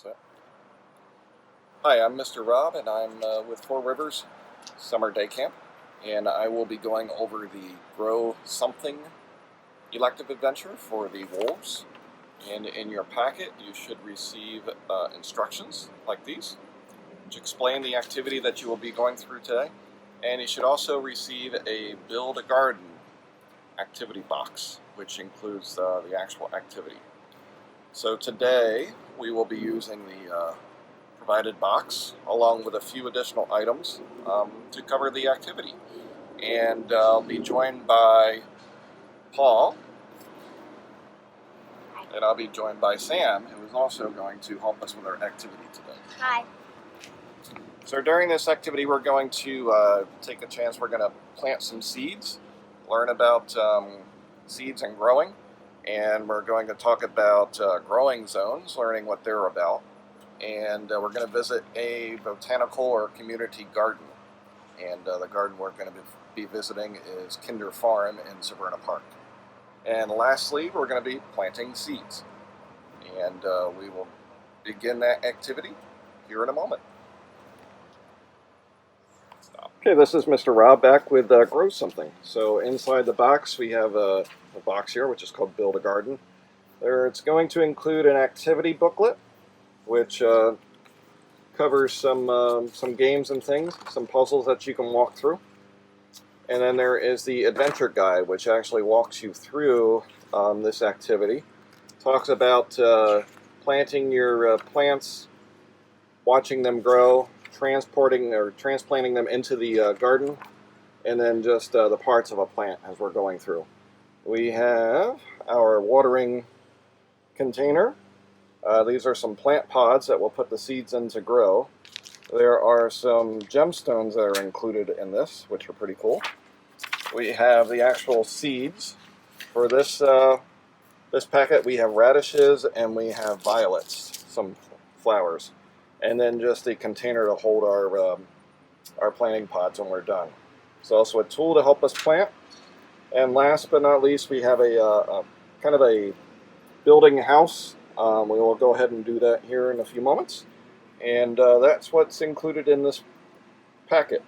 So, hi, I'm Mr. Rob, and I'm with Four Rivers Summer Day Camp, and I will be going over the Grow Something elective adventure for the wolves. And in your packet, you should receive instructions like these, which explain the activity that you will be going through today. And you should also receive a Build a Garden activity box, which includes the actual activity. So today, we will be using the provided box along with a few additional items to cover the activity. And I'll be joined by Paul, and I'll be joined by Sam, who is also going to help us with our activity today. Hi. So during this activity, we're going to take a chance. We're going to plant some seeds, learn about seeds and growing, and we're going to talk about growing zones, learning what they're about. And we're going to visit a botanical or community garden. And the garden we're going to be visiting is Kinder Farm in Severna Park. And lastly, we're going to be planting seeds. And we will begin that activity here in a moment. Stop. Okay, this is Mr. Rob back with Grow Something. So inside the box, we have a box here, which is called Build a Garden. It's going to include an activity booklet, which covers some games and things, some puzzles that you can walk through. And then there is the adventure guide, which actually walks you through this activity. Talks about planting your plants, watching them grow, transporting or transplanting them into the garden, and then just the parts of a plant as we're going through. We have our watering container. These are some plant pods that we'll put the seeds in to grow. There are some gemstones that are included in this, which are pretty cool. We have the actual seeds. For this packet, we have radishes and we have violets, some flowers. And then just a container to hold our planting pods when we're done. It's also a tool to help us plant. And last but not least, we have a kind of a building house. We will go ahead and do that here in a few moments. And that's what's included in this packet.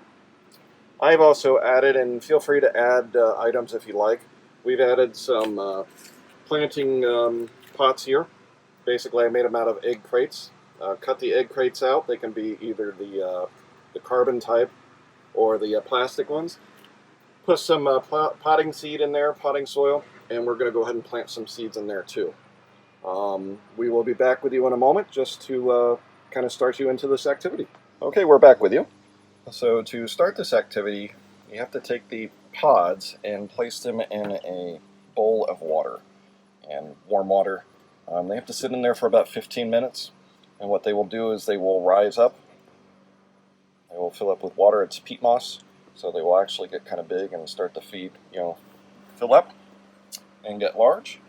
I've also added, and feel free to add items if you like, we've added some planting pots here. Basically, I made them out of egg crates. Cut the egg crates out. They can be either the carbon type or the plastic ones. Put some potting seed in there, potting soil, and we're going to go ahead and plant some seeds in there too. We will be back with you in a moment just to kind of start you into this activity. Okay, we're back with you. So to start this activity, you have to take the pods and place them in a bowl of water, and warm water. They have to sit in there for about 15 minutes, and what they will do is they will rise up. They will fill up with water. It's peat moss, so they will actually get kind of big and start to fill up and get large.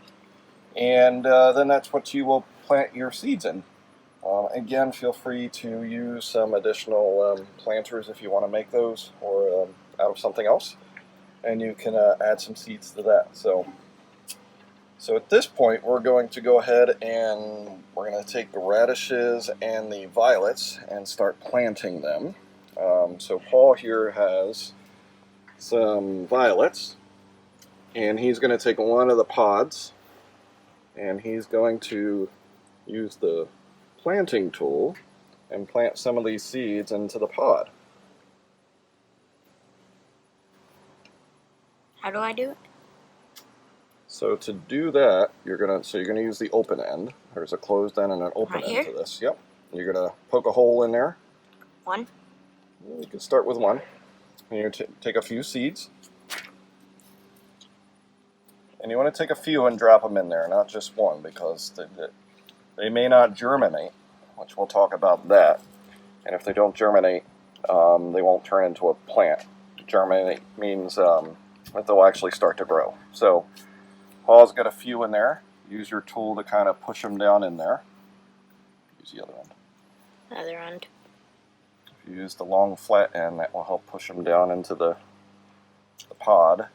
And then that's what you will plant your seeds in. Again, feel free to use some additional planters if you want to make those, or out of something else, and you can add some seeds to that. So at this point, we're going to go ahead and we're going to take the radishes and the violets and start planting them. So Paul here has some violets, and he's going to take one of the pods, and he's going to use the planting tool and plant some of these seeds into the pod. How do I do it? So to do that, you're gonna use the open end. There's a closed end and an open Right end here? to this. Yep. You're gonna poke a hole in there. One. You can start with one. And you take a few seeds. And you want to take a few and drop them in there, not just one, because they may not germinate, which we'll talk about that. And if they don't germinate, they won't turn into a plant. Germinate means that they'll actually start to grow. So Paul's got a few in there. Use your tool to kind of push them down in there. Use the other end. Other end. If you use the long flat end, that will help push them down into the pod.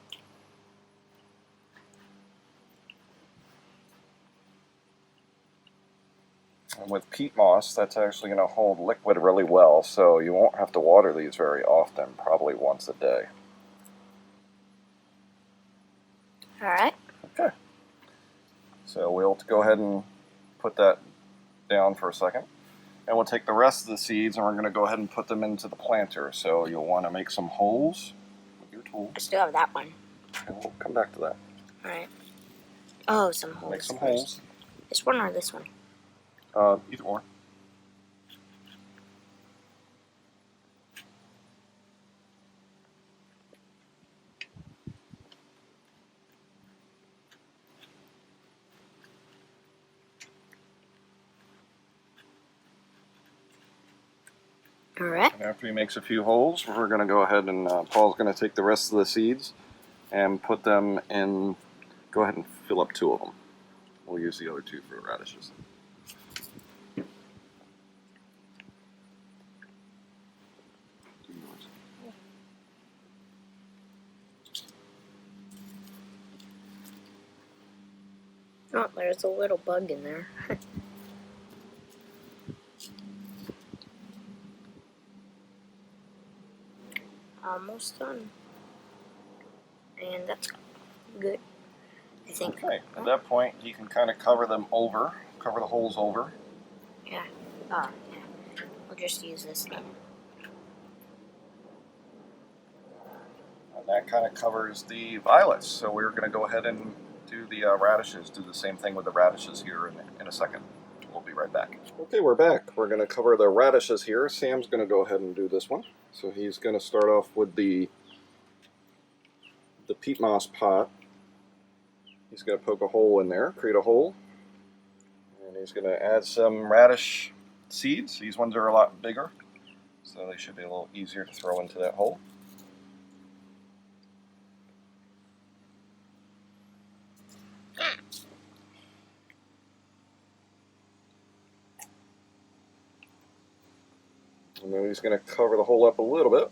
And with peat moss, that's actually going to hold liquid really well, so you won't have to water these very often, probably once a day. Alright. Okay. So we'll go ahead and put that down for a second. And we'll take the rest of the seeds and we're going to go ahead and put them into the planter. So you'll want to make some holes with your tool. I still have that one. And we'll come back to that. Alright. Oh, some holes. Make some first. holes. This one or this one? Either or. Alright. And after he makes a few holes, we're going to go ahead and Paul's going to take the rest of the seeds and put them in. Go ahead and fill up 2 of them. We'll use the other 2 for radishes. Oh, there's a little bug in there. Almost done. And that's good, I think. Okay, at that point you can kind of cover them over, cover the holes over. Yeah. Oh, yeah. We'll just use this then. And that kind of covers the violets. So we're going to go ahead and do the radishes, do the same thing with the radishes here in a second. We'll be right back. Okay, we're back. We're going to cover the radishes here. Sam's going to go ahead and do this one. So he's going to start off with the peat moss pot. He's going to poke a hole in there, create a hole. And he's going to add some radish seeds. These ones are a lot bigger, so they should be a little easier to throw into that hole. And then he's going to cover the hole up a little bit.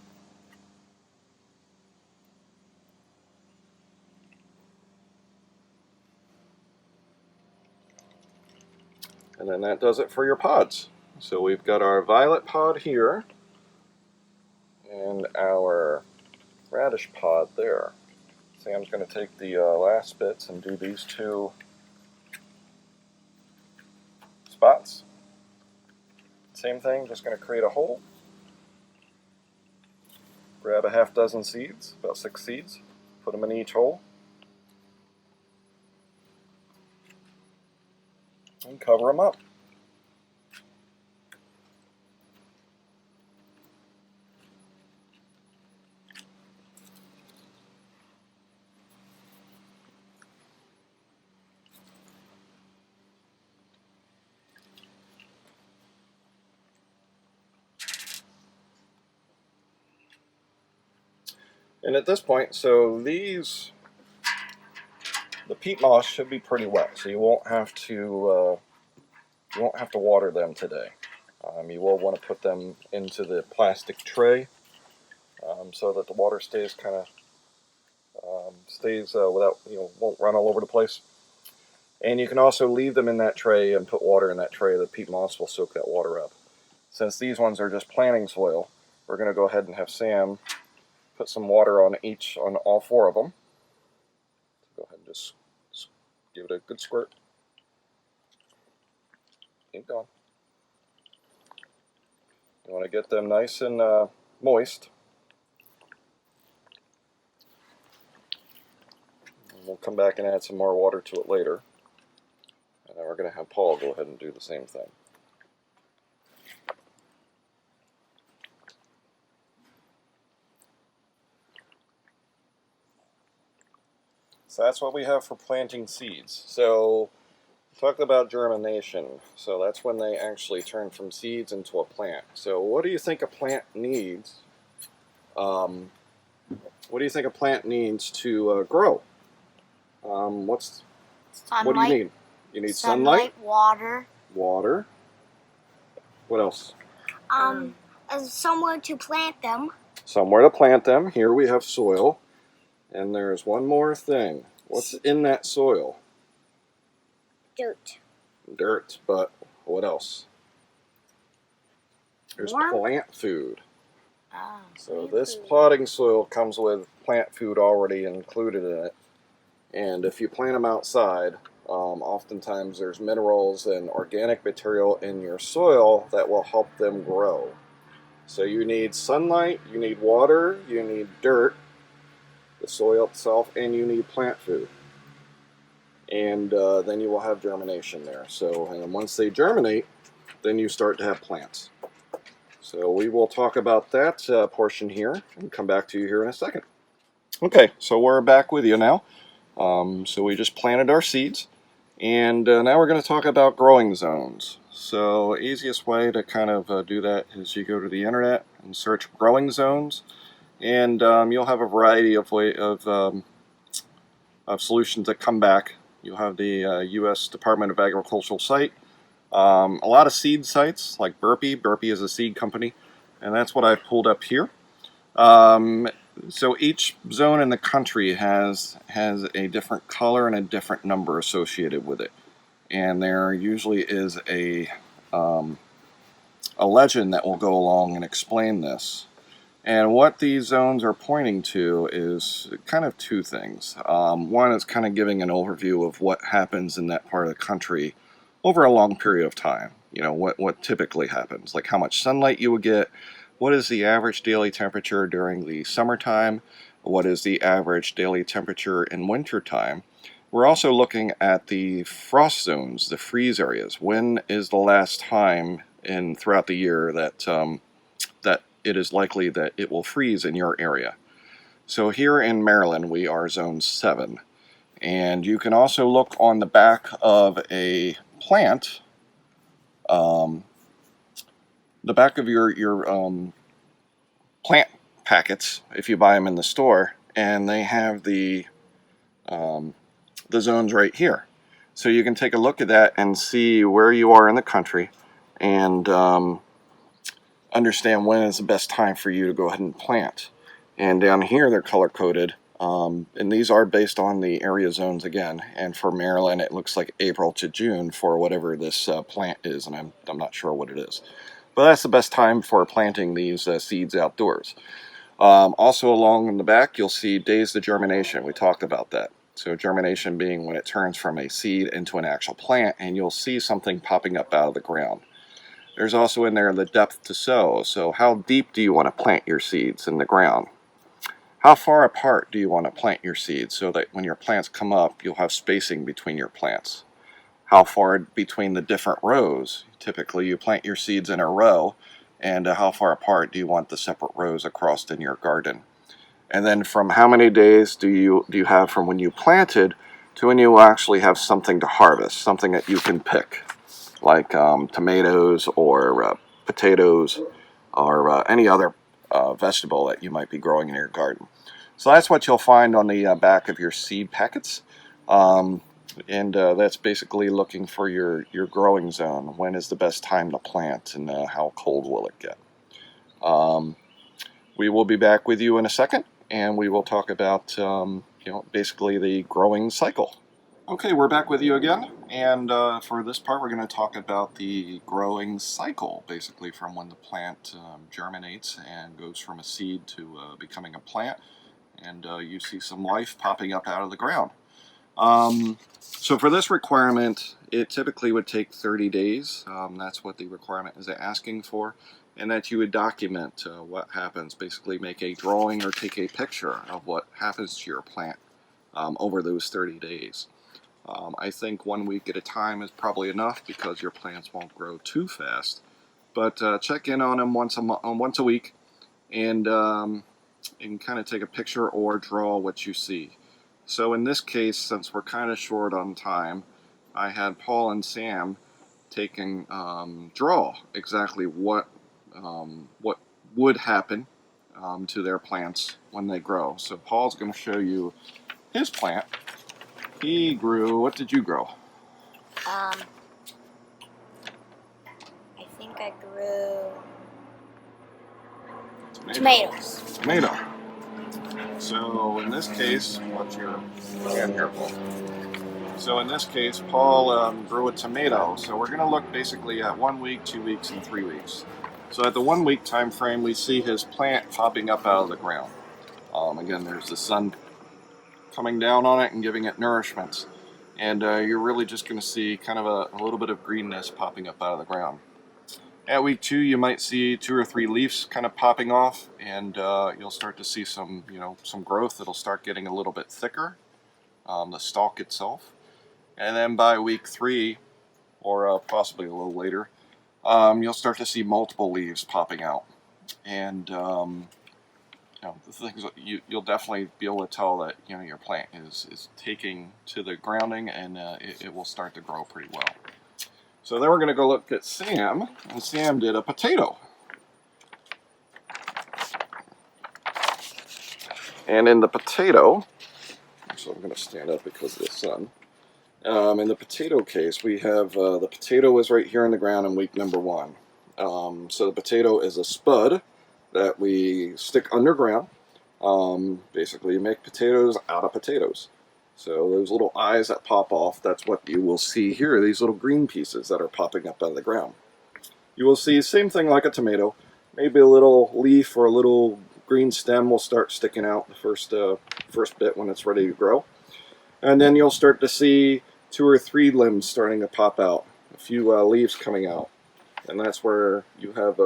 And then that does it for your pods. So we've got our violet pod here and our radish pod there. Sam's going to take the last bits and do these 2 spots. Same thing, just going to create a hole. Grab a half dozen seeds, about 6 seeds, put them in each hole. And cover them up. And at this point, so the peat moss should be pretty wet, so you won't have to water them today. You will want to put them into the plastic tray so that the water stays kind of without, won't run all over the place. And you can also leave them in that tray and put water in that tray. The peat moss will soak that water up. Since these ones are just planting soil, we're going to go ahead and have Sam put some water on all 4 of them. So go ahead and just give it a good squirt. Keep going. You want to get them nice and moist. And we'll come back and add some more water to it later. And then we're going to have Paul go ahead and do the same thing. So that's what we have for planting seeds. So we talked about germination. So that's when they actually turn from seeds into a plant. So what do you think a plant needs? What do you think a plant needs to grow? What do you need? You need sunlight, water. Water. What else? And somewhere to plant them. Somewhere to plant them. Here we have soil. And there's one more thing. What's in that soil? Dirt. Dirt, but What else? There's Warm? plant food. Ah, So plant this food. potting soil comes with plant food already included in it. And if you plant them outside, oftentimes there's minerals and organic material in your soil that will help them grow. So you need sunlight, you need water, you need dirt, the soil itself, and you need plant food. And then you will have germination there. So and once they germinate, then you start to have plants. So we will talk about that portion here and come back to you here in a second. Okay, so we're back with you now. So we just planted our seeds, and now we're going to talk about growing zones. So easiest way to kind of do that is you go to the internet and search growing zones, and you'll have a variety of solutions that come back. You'll have the U.S. Department of Agricultural site, a lot of seed sites like Burpee. Burpee is a seed company, and that's what I've pulled up here. So each zone in the country has a different color and a different number associated with it, and there usually is a legend that will go along and explain this. And what these zones are pointing to is kind of two things. One is kind of giving an overview of what happens in that part of the country over a long period of time. You know, what typically happens, like how much sunlight you would get, what is the average daily temperature during the summertime, what is the average daily temperature in wintertime. We're also looking at the frost zones, the freeze areas. When is the last time throughout the year that it is likely that it will freeze in your area? So here in Maryland, we are zone 7. And you can also look on the back of a plant, the back of your plant packets, if you buy them in the store, and they have the zones right here. So you can take a look at that and see where you are in the country, and understand when is the best time for you to go ahead and plant. And down here they're color coded, and these are based on the area zones again. And for Maryland, it looks like April to June for whatever this plant is, and I'm not sure what it is. But that's the best time for planting these seeds outdoors. Also along in the back, you'll see days to germination. We talked about that. So germination being when it turns from a seed into an actual plant, and you'll see something popping up out of the ground. There's also in there the depth to sow. So how deep do you want to plant your seeds in the ground? How far apart do you want to plant your seeds so that when your plants come up, you'll have spacing between your plants? How far between the different rows? Typically you plant your seeds in a row, and how far apart do you want the separate rows across in your garden? And then from how many days do you have from when you planted to when you actually have something to harvest, something that you can pick, like tomatoes or potatoes or any other vegetable that you might be growing in your garden. So that's what you'll find on the back of your seed packets. And that's basically looking for your growing zone. When is the best time to plant, and how cold will it get? We will be back with you in a second, and we will talk about basically the growing cycle. Okay, we're back with you again, and for this part we're going to talk about the growing cycle, basically from when the plant germinates and goes from a seed to becoming a plant, and you see some life popping up out of the ground. So for this requirement, it typically would take 30 days. That's what the requirement is asking for, and that you would document what happens, basically make a drawing or take a picture of what happens to your plant over those 30 days. I think 1 week at a time is probably enough because your plants won't grow too fast. But check in on them once a week, and kind of take a picture or draw what you see. So in this case, since we're kind of short on time, I had Paul and Sam draw exactly what would happen to their plants when they grow. So Paul's going to show you his plant. He grew. What did you grow? I think I grew tomatoes. So in this case, what's your hand here, Paul? So in this case, Paul grew a tomato. So we're going to look basically at 1 week, 2 weeks, and 3 weeks. So at the 1 week time frame, we see his plant popping up out of the ground. Again, there's the sun coming down on it and giving it nourishment. And you're really just going to see kind of a little bit of greenness popping up out of the ground. At week 2, you might see 2 or 3 leaves kind of popping off, and you'll start to see some, some growth. It'll start getting a little bit thicker, the stalk itself. And then by week 3, or possibly a little later, you'll start to see multiple leaves popping out. And the things you'll definitely be able to tell that your plant is taking to the grounding, and it will start to grow pretty well. So then we're going to go look at Sam, and Sam did a potato. And in the potato, so I'm going to stand up because of the sun. In the potato case, we have the potato is right here in the ground in week number 1. So the potato is a spud that we stick underground. Basically, you make potatoes out of potatoes. So those little eyes that pop off, that's what you will see here, these little green pieces that are popping up out of the ground. You will see the same thing like a tomato. Maybe a little leaf or a little green stem will start sticking out the first bit when it's ready to grow. And then you'll start to see 2 or 3 limbs starting to pop out, a few leaves coming out. And that's where you have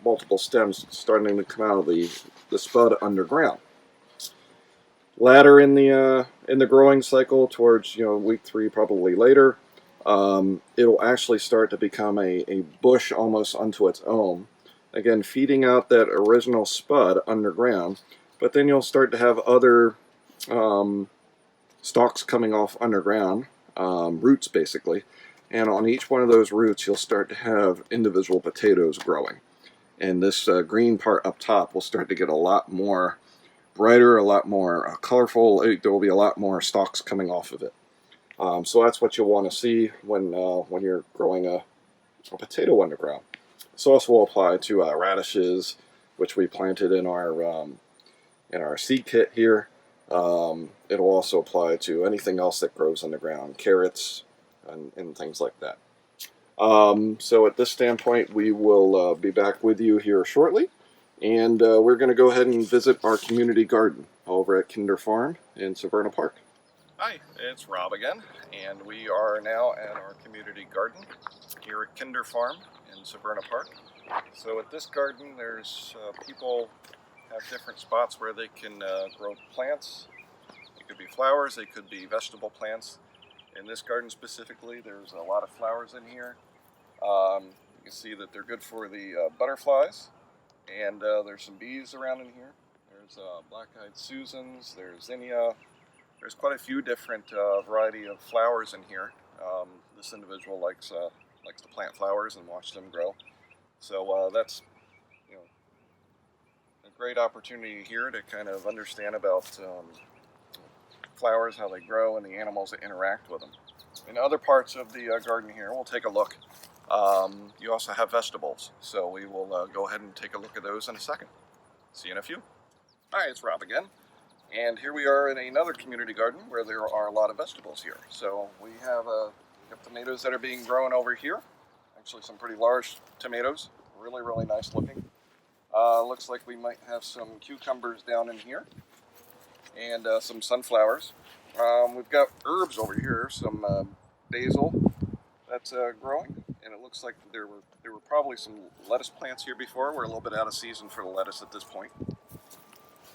multiple stems starting to come out of the spud underground. Later in the growing cycle, towards week 3, probably later, it'll actually start to become a bush almost unto its own. Again, feeding out that original spud underground, but then you'll start to have other stalks coming off underground, roots basically, and on each one of those roots you'll start to have individual potatoes growing. And this green part up top will start to get a lot more brighter, a lot more colorful. There will be a lot more stalks coming off of it. So that's what you'll want to see when you're growing a potato underground. This also will apply to radishes, which we planted in our seed kit here. It'll also apply to anything else that grows underground, carrots and things like that. So at this standpoint, we will be back with you here shortly. And we're going to go ahead and visit our community garden over at Kinder Farm in Severna Park. Hi, it's Rob again, and we are now at our community garden here at Kinder Farm in Severna Park. So at this garden, there's people have different spots where they can grow plants. It could be flowers, they could be vegetable plants. In this garden specifically, there's a lot of flowers in here. You can see that they're good for the butterflies. And there's some bees around in here. There's black-eyed Susans, there's zinnia. There's quite a few different variety of flowers in here. This individual likes to plant flowers and watch them grow. So that's a great opportunity here to kind of understand about flowers, how they grow, and the animals that interact with them. In other parts of the garden here, we'll take a look. You also have vegetables, so we will go ahead and take a look at those in a second. See you in a few. Hi, it's Rob again, and here we are in another community garden where there are a lot of vegetables here. So we have tomatoes that are being grown over here. Actually, some pretty large tomatoes, really, really nice looking. Looks like we might have some cucumbers down in here, and some sunflowers. We've got herbs over here, some basil that's growing. And it looks like there were probably some lettuce plants here before. We're a little bit out of season for the lettuce at this point.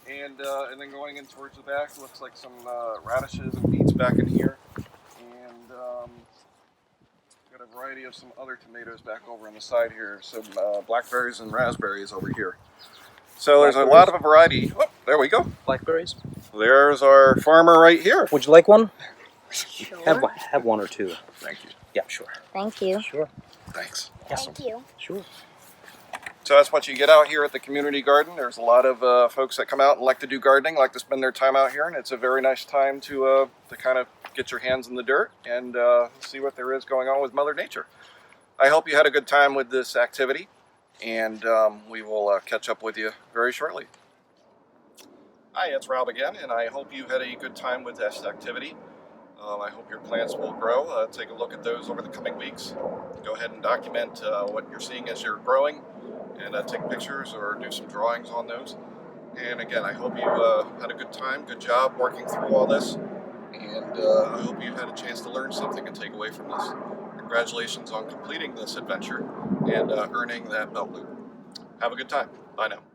And then going in towards the back, looks like some radishes and beets back in here. And got a variety of some other tomatoes back over on the side here. Some blackberries and raspberries over here. So there's a lot of a variety. Oh, there we go. Blackberries. There's our farmer right here. Would you like one? Sure. Have 1 or 2. Thank you. Yeah, sure. Thank you. Sure. Thanks. Awesome. Thank you. Sure. So that's what you get out here at the community garden. There's a lot of folks that come out and like to do gardening, like to spend their time out here, and it's a very nice time to kind of get your hands in the dirt and see what there is going on with Mother Nature. I hope you had a good time with this activity, and we will catch up with you very shortly. Hi, it's Rob again, and I hope you had a good time with this activity. I hope your plants will grow. Take a look at those over the coming weeks. Go ahead and document what you're seeing as you're growing, and take pictures or do some drawings on those. And again, I hope you had a good time, good job working through all this, and I hope you had a chance to learn something and take away from this. Congratulations on completing this adventure and earning that belt loop. Have a good time. Bye now.